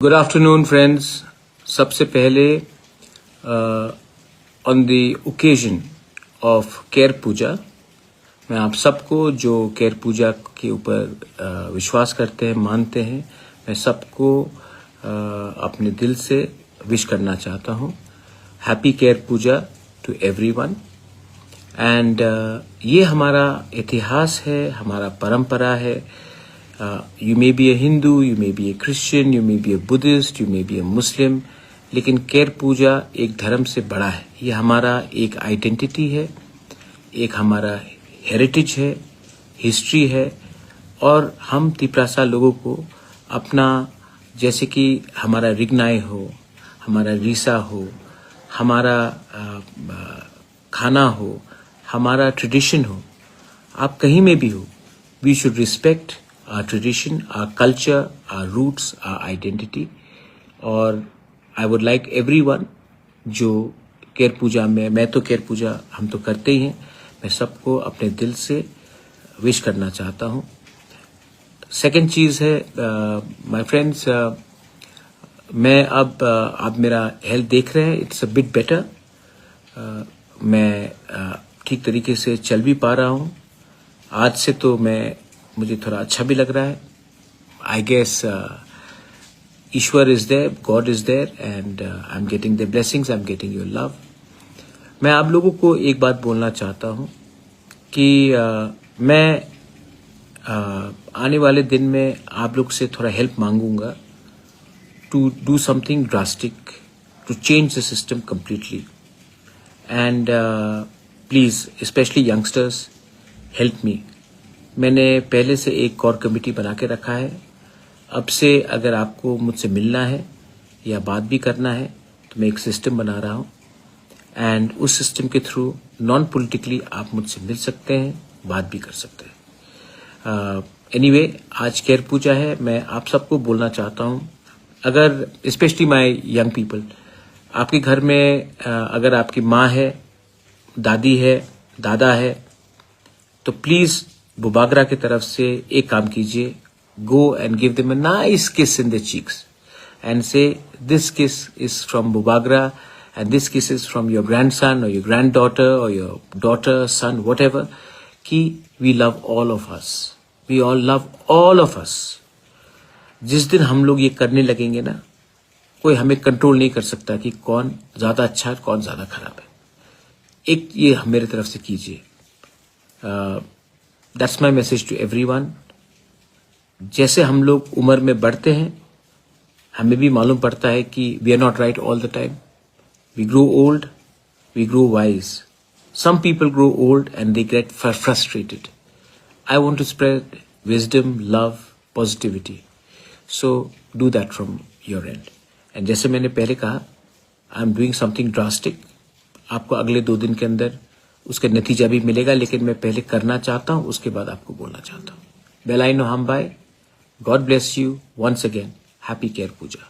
Good afternoon friends. सबसे पहले on the occasion of care puja मैं आप सबको जो केयर पूजा के ऊपर विश्वास करते हैं, मानते हैं, मैं सबको अपने दिल से विश करना चाहता हूँ। Happy Ker Puja to everyone. And ये हमारा इतिहास है, हमारा परंपरा है। You may be a Hindu, you may be a Christian, you may be a Buddhist, you may be a Muslim, लेकिन केयर पूजा एक धर्म से बड़ा है। ये हमारा एक आइडेंटिटी है, एक हमारा हेरिटेज है, हिस्ट्री है। और हम तिपरासा लोगों को अपना, जैसे कि हमारा रिगनाई हो, हमारा रीसा हो, हमारा खाना हो, हमारा ट्रेडिशन हो, आप कहीं में भी हो, we should respect our tradition, our culture, our roots, our identity. और I would like everyone जो केयर पूजा में, मैं तो केयर पूजा हम तो करते ही हैं, मैं सबको अपने दिल से विश करना चाहता हूँ। सेकंड चीज़ है माय फ्रेंड्स, मैं अब आप मेरा हेल्थ देख रहे हैं, इट्स अ बिट बेटर। मैं ठीक तरीके से चल भी पा रहा हूँ। आज से तो मुझे थोड़ा अच्छा भी लग रहा है। आई गेस ईश्वर is there, God is there, and I am getting the blessings, I am getting your love. मैं आप लोगों को एक बात बोलना चाहता हूँ कि मैं आने वाले दिन में आप लोग से थोड़ा हेल्प मांगूंगा to do something drastic, to change the system completely. And please, specially youngsters, help me. मैंने पहले से एक कोर कमेटी बना के रखा है। अब से अगर आपको मुझसे मिलना है या बात भी करना है तो मैं एक सिस्टम बना रहा हूँ, एंड उस सिस्टम के थ्रू नॉन पॉलिटिकली आप मुझसे मिल सकते हैं, बात भी कर सकते हैं। एनीवे, आज केयर पूजा है। मैं आप सबको बोलना चाहता हूँ, अगर स्पेशली माय यंग पीपल, आपके घर में अगर आपकी माँ है, दादी है, दादा है, तो प्लीज़ बुबागरा की तरफ से एक काम कीजिए, go and give them a nice kiss in the cheeks and say this kiss is from Bubagra and this kiss is from your grandson और योर ग्रैंडडॉटर और योर डॉटर, सन, व्हाटएवर, कि we love all of us, we all love all of us. जिस दिन हम लोग ये करने लगेंगे ना, कोई हमें कंट्रोल नहीं कर सकता कि कौन ज्यादा अच्छा है, कौन ज्यादा खराब है। एक ये मेरे तरफ से कीजिए। That's my message to everyone। जैसे हम लोग उम्र में बढ़ते हैं, हमें भी मालूम पड़ता है कि we are not right all the time। We grow old, we grow wise। Some people grow old and they get frustrated। I want to spread wisdom, love, positivity। So do that from your end। And जैसे मैंने पहले कहा, I'm doing something drastic। आपको अगले 2 दिन के अंदर उसका नतीजा भी मिलेगा, लेकिन मैं पहले करना चाहता हूं, उसके बाद आपको बोलना चाहता हूं। बेलाइनो हम bye. God bless you once again. Happy Ker Puja.